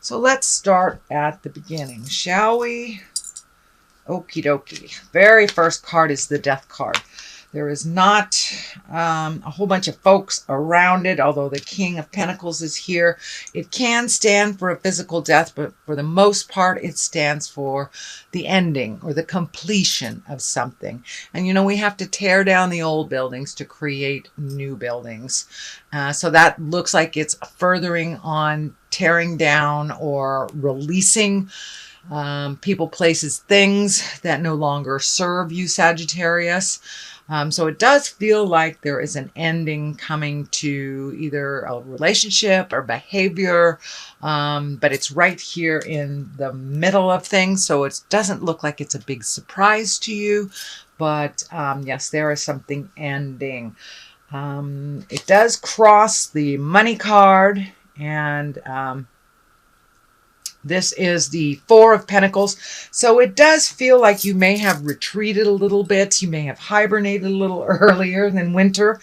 So let's start at the beginning, shall we? Okie dokie. Very first card is the Death card. There is not a whole bunch of folks around it, although the King of Pentacles is here. It can stand for a physical death, but for the most part, it stands for the ending or the completion of something. And, you know, we have to tear down the old buildings to create new buildings. So that looks like it's furthering on tearing down or releasing people, places, things that no longer serve you, Sagittarius. So it does feel like there is an ending coming to either a relationship or behavior, but it's right here in the middle of things. So it doesn't look like it's a big surprise to you, but yes, there is something ending. It does cross the money card, and this is the Four of Pentacles. So it does feel like you may have retreated a little bit. You may have hibernated a little earlier than winter,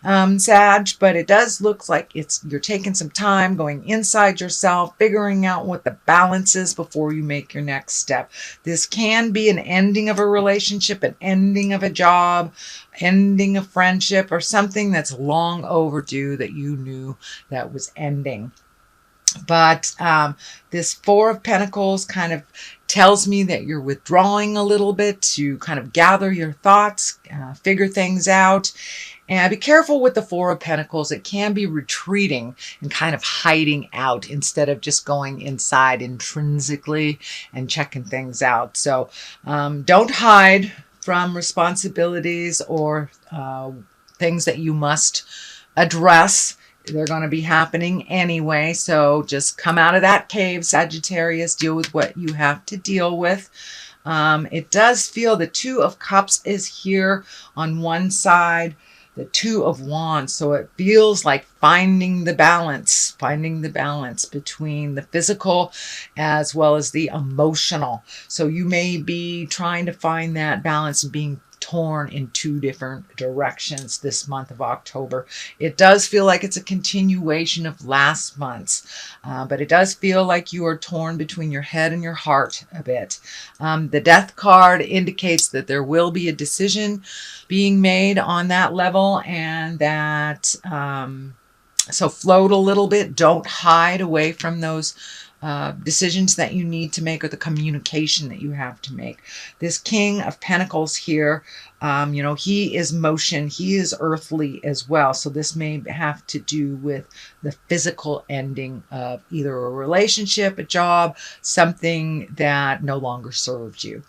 Sag, but it does look like you're taking some time going inside yourself, figuring out what the balance is before you make your next step. This can be an ending of a relationship, an ending of a job, ending a friendship, or something that's long overdue that you knew that was ending. But this Four of Pentacles kind of tells me that you're withdrawing a little bit to kind of gather your thoughts, figure things out. And be careful with the Four of Pentacles. It can be retreating and kind of hiding out instead of just going inside intrinsically and checking things out. So don't hide from responsibilities or things that you must address. They're going to be happening anyway. So just come out of that cave, Sagittarius. Deal with what you have to deal with. It does feel the Two of Cups is here on one side, the Two of Wands. So it feels like finding the balance between the physical as well as the emotional. So you may be trying to find that balance and being torn in two different directions this month of October. It does feel like it's a continuation of last month's, but it does feel like you are torn between your head and your heart a bit. The Death card indicates that there will be a decision being made on that level, and that so float a little bit. Don't hide away from those decisions that you need to make, or the communication that you have to make. This King of Pentacles here, you know, he is motion, he is earthly as well. So this may have to do with the physical ending of either a relationship, a job, something that no longer served you.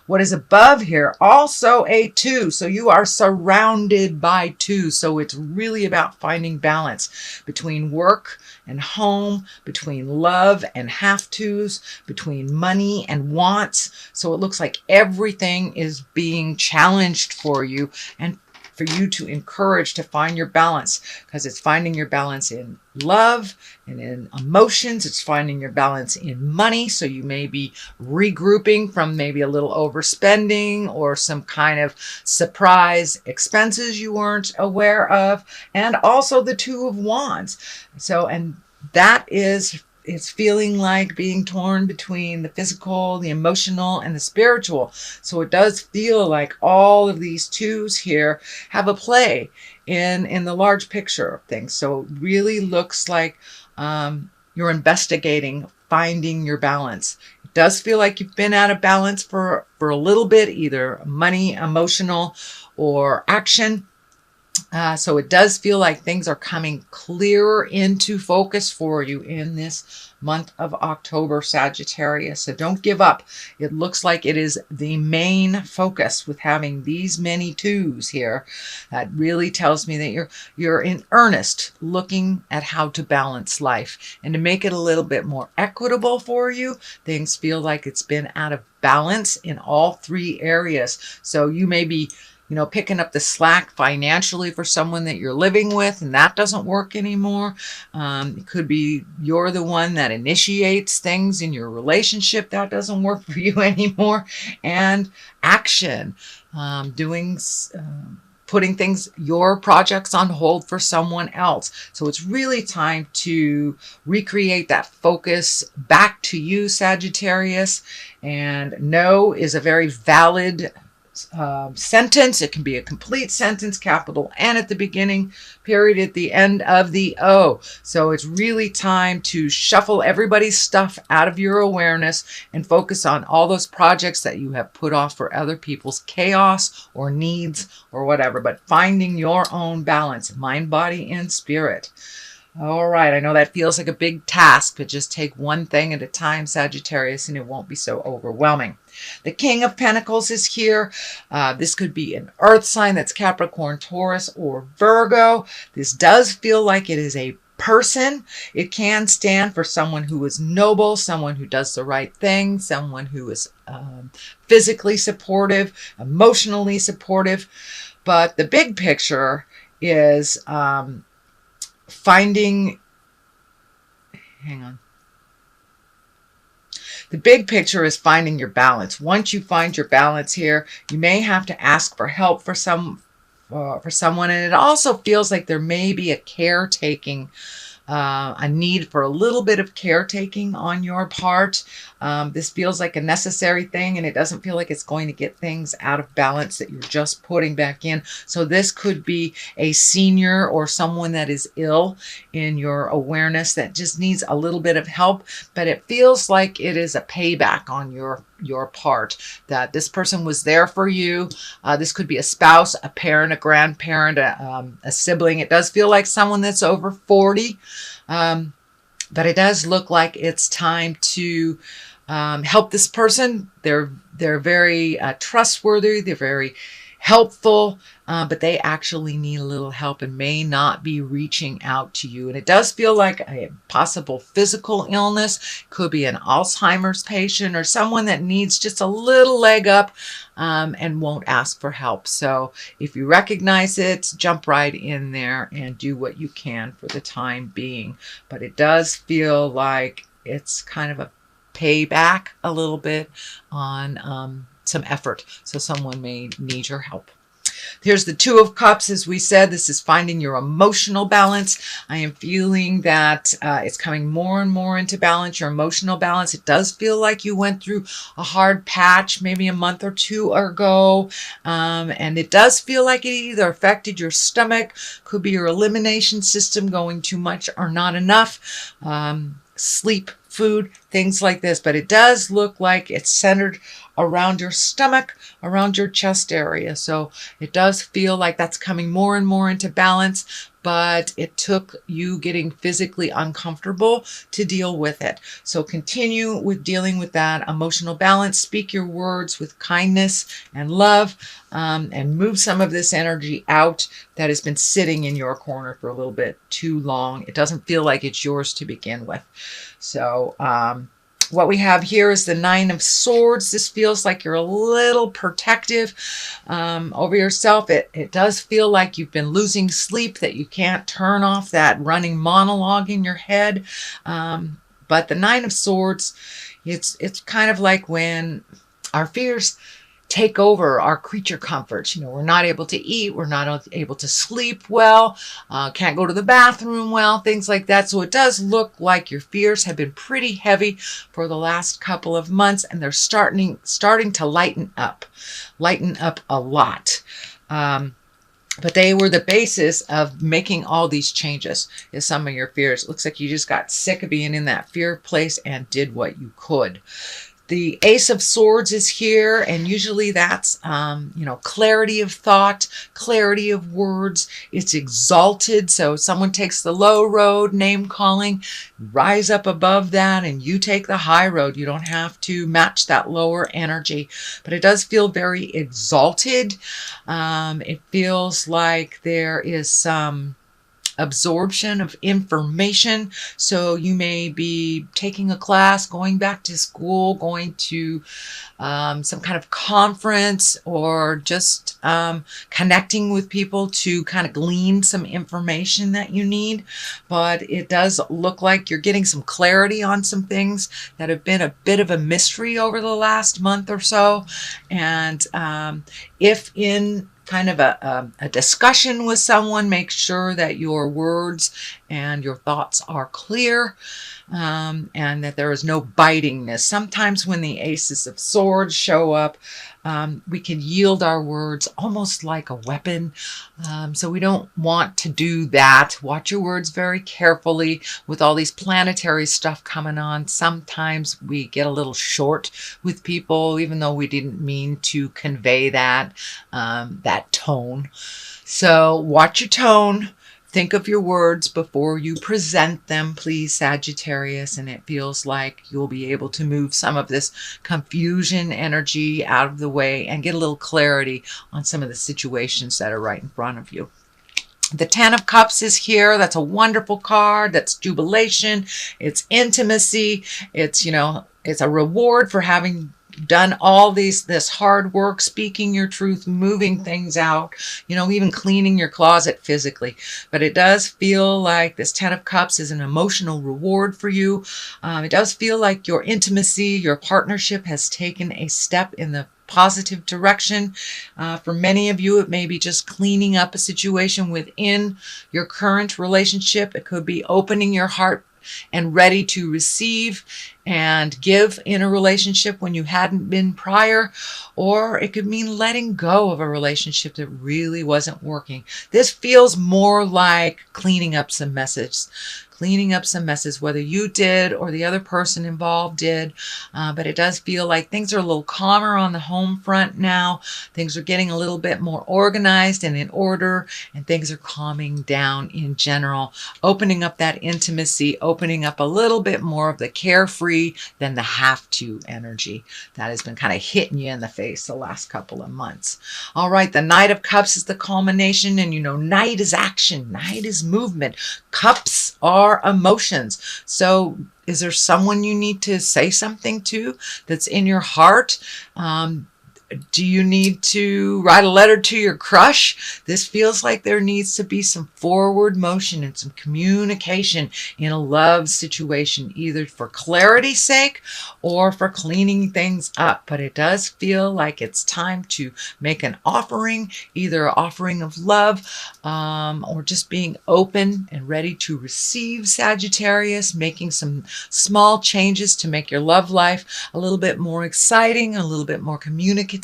What is above here? Also a two. So you are surrounded by two. So it's really about finding balance between work and home, between love and have-tos, between money and wants. So it looks like everything is being challenged for you, and for you to encourage to find your balance, because it's finding your balance in love and in emotions. It's finding your balance in money. So you may be regrouping from maybe a little overspending or some kind of surprise expenses you weren't aware of. And also the Two of Wands. So, and that is, it's feeling like being torn between the physical, the emotional, and the spiritual. So it does feel like all of these twos here have a play in the large picture of things. So it really looks like you're investigating, finding your balance. It does feel like you've been out of balance for a little bit, either money, emotional, or action. So it does feel like things are coming clearer into focus for you in this month of October, Sagittarius. So don't give up. It looks like it is the main focus with having these many twos here. That really tells me that you're in earnest looking at how to balance life and to make it a little bit more equitable for you. Things feel like it's been out of balance in all three areas. So you may be, you know, picking up the slack financially for someone that you're living with, and that doesn't work anymore. It could be you're the one that initiates things in your relationship. That doesn't work for you anymore. And action, doing putting your projects on hold for someone else. So it's really time to recreate that focus back to you, Sagittarius. And no is a very valid sentence. It can be a complete sentence, capital N at the beginning, period at the end of the O. So it's really time to shuffle everybody's stuff out of your awareness and focus on all those projects that you have put off for other people's chaos or needs or whatever, but finding your own balance, mind, body, and spirit. All right, I know that feels like a big task, but just take one thing at a time, Sagittarius, and it won't be so overwhelming. The King of Pentacles is here. This could be an earth sign, that's Capricorn, Taurus, or Virgo. This does feel like it is a person. It can stand for someone who is noble, someone who does the right thing, someone who is physically supportive, emotionally supportive. But the big picture is the big picture is finding your balance. Once you find your balance here, you may have to ask for help for someone, and it also feels like there may be a caretaking, a need for a little bit of caretaking on your part. This feels like a necessary thing, and it doesn't feel like it's going to get things out of balance that you're just putting back in. So this could be a senior or someone that is ill in your awareness that just needs a little bit of help, but it feels like it is a payback on your part, that this person was there for you. This could be a spouse, a parent, a grandparent, a sibling. It does feel like someone that's over 40, but it does look like it's time to help this person. They're very trustworthy. They're very helpful, but they actually need a little help and may not be reaching out to you. And it does feel like a possible physical illness. Could be an Alzheimer's patient or someone that needs just a little leg up and won't ask for help. So if you recognize it, jump right in there and do what you can for the time being. But it does feel like it's kind of a payback a little bit on some effort. So someone may need your help. Here's the Two of Cups. As we said, this is finding your emotional balance. I am feeling that it's coming more and more into balance, your emotional balance. It does feel like you went through a hard patch maybe a month or two ago. And it does feel like it either affected your stomach, could be your elimination system going too much or not enough, sleep, food, things like this. But it does look like it's centered around your stomach, around your chest area. So it does feel like that's coming more and more into balance, but it took you getting physically uncomfortable to deal with it. So continue with dealing with that emotional balance. Speak your words with kindness and love, and move some of this energy out that has been sitting in your corner for a little bit too long. It doesn't feel like it's yours to begin with. So what we have here is the Nine of Swords. This feels like you're a little protective over yourself. It does feel like you've been losing sleep, that you can't turn off that running monologue in your head. But the Nine of Swords, it's kind of like when our fears take over our creature comforts. You know, we're not able to eat, we're not able to sleep well, can't go to the bathroom well, things like that. So it does look like your fears have been pretty heavy for the last couple of months, and they're starting to lighten up a lot. But they were the basis of making all these changes, is some of your fears. It looks like you just got sick of being in that fear place and did what you could. The Ace of Swords is here, and usually that's, clarity of thought, clarity of words. It's exalted, so someone takes the low road, name calling, rise up above that, and you take the high road. You don't have to match that lower energy, but it does feel very exalted. It feels like there is some absorption of information. So you may be taking a class, going back to school, going to some kind of conference, or just connecting with people to kind of glean some information that you need. But it does look like you're getting some clarity on some things that have been a bit of a mystery over the last month or so. And if in kind of a discussion with someone, make sure that your words and your thoughts are clear, and that there is no bitingness. Sometimes when the aces of swords show up, we can yield our words almost like a weapon. So we don't want to do that. Watch your words very carefully. With all these planetary stuff coming on, sometimes we get a little short with people, even though we didn't mean to convey that, that tone. So watch your tone. Think of your words before you present them, please, Sagittarius, and it feels like you'll be able to move some of this confusion energy out of the way and get a little clarity on some of the situations that are right in front of you. The Ten of Cups is here. That's a wonderful card. That's jubilation. It's intimacy. It's, you know, it's a reward for having done all this hard work, speaking your truth, moving things out, you know, even cleaning your closet physically. But it does feel like this Ten of Cups is an emotional reward for you. It does feel like your intimacy, your partnership has taken a step in the positive direction. For many of you, it may be just cleaning up a situation within your current relationship. It could be opening your heart and ready to receive and give in a relationship when you hadn't been prior, or it could mean letting go of a relationship that really wasn't working. This feels more like cleaning up some messes. Cleaning up some messes, whether you did or the other person involved did. But it does feel like things are a little calmer on the home front now. Things are getting a little bit more organized and in order, and things are calming down in general, opening up that intimacy, opening up a little bit more of the carefree than the have to energy that has been kind of hitting you in the face the last couple of months. All right, the Knight of Cups is the culmination, and you know, Knight is action, Knight is movement. Cups are emotions. So is there someone you need to say something to that's in your heart? Do you need to write a letter to your crush? This feels like there needs to be some forward motion and some communication in a love situation, either for clarity's sake or for cleaning things up. But it does feel like it's time to make an offering, either an offering of love or just being open and ready to receive, Sagittarius, making some small changes to make your love life a little bit more exciting, a little bit more communicative,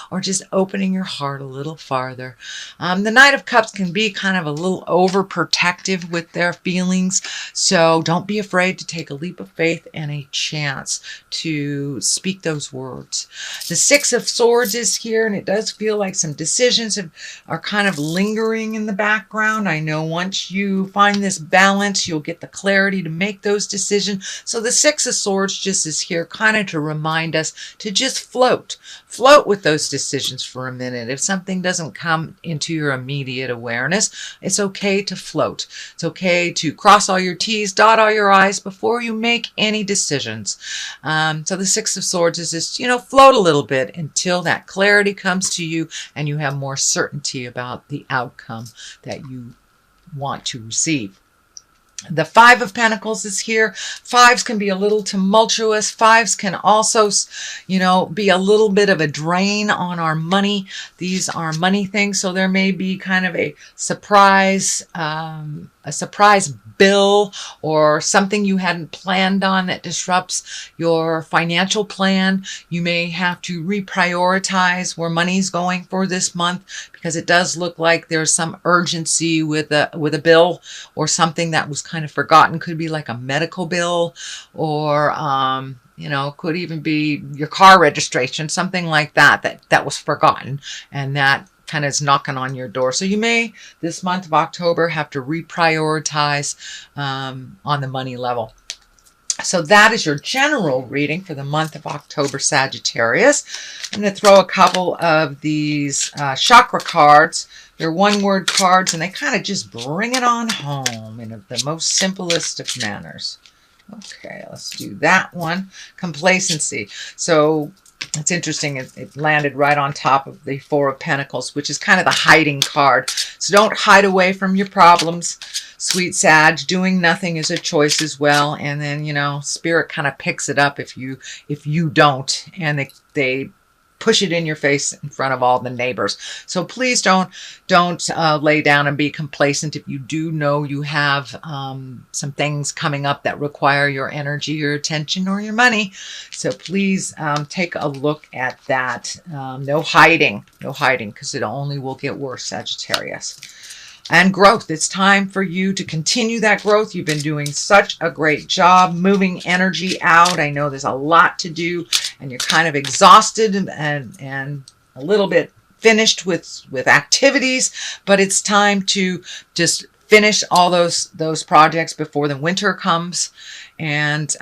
or just opening your heart a little farther. The Knight of Cups can be kind of a little overprotective with their feelings, so don't be afraid to take a leap of faith and a chance to speak those words. The Six of Swords is here, and it does feel like some decisions are kind of lingering in the background. I know once you find this balance, you'll get the clarity to make those decisions. So the Six of Swords just is here kind of to remind us to just float with those decisions for a minute. If something doesn't come into your immediate awareness, it's okay to float. It's okay to cross all your T's, dot all your I's before you make any decisions. So the Six of Swords is just, you know, float a little bit until that clarity comes to you and you have more certainty about the outcome that you want to receive. The Five of Pentacles is here. Fives can be a little tumultuous. Fives can also, you know, be a little bit of a drain on our money. These are money things, so there may be kind of a surprise bill or something you hadn't planned on that disrupts your financial plan. You may have to reprioritize where money's going for this month, because it does look like there's some urgency with a bill or something that was kind of forgotten. Could be like a medical bill, or you know, could even be your car registration, something like that was forgotten, and that kind of is knocking on your door. So you may, this month of October, have to reprioritize on the money level. So that is your general reading for the month of October, Sagittarius. I'm going to throw a couple of these chakra cards. They're one-word cards, and they kind of just bring it on home in the most simplest of manners. Okay, let's do that one. Complacency. So it's interesting, it landed right on top of the Four of Pentacles, which is kind of the hiding card. So don't hide away from your problems, sweet Sag. Doing nothing is a choice as well. And then, you know, Spirit kind of picks it up if you don't. And they push it in your face in front of all the neighbors. So please don't lay down and be complacent. If you do know you have some things coming up that require your energy, your attention, or your money, so please take a look at that. No hiding, because it only will get worse, Sagittarius. And growth. It's time for you to continue that growth. You've been doing such a great job moving energy out. I know there's a lot to do and you're kind of exhausted and a little bit finished with activities, but it's time to just finish all those projects before the winter comes, and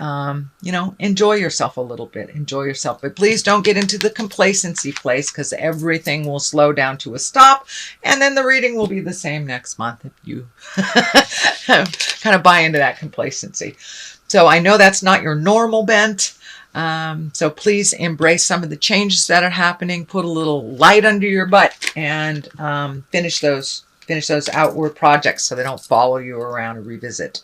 you know, enjoy yourself a little bit. Enjoy yourself, but please don't get into the complacency place, because everything will slow down to a stop, and then the reading will be the same next month if you kind of buy into that complacency. So I know that's not your normal bent. So please embrace some of the changes that are happening. Put a little light under your butt and finish those outward projects so they don't follow you around and revisit.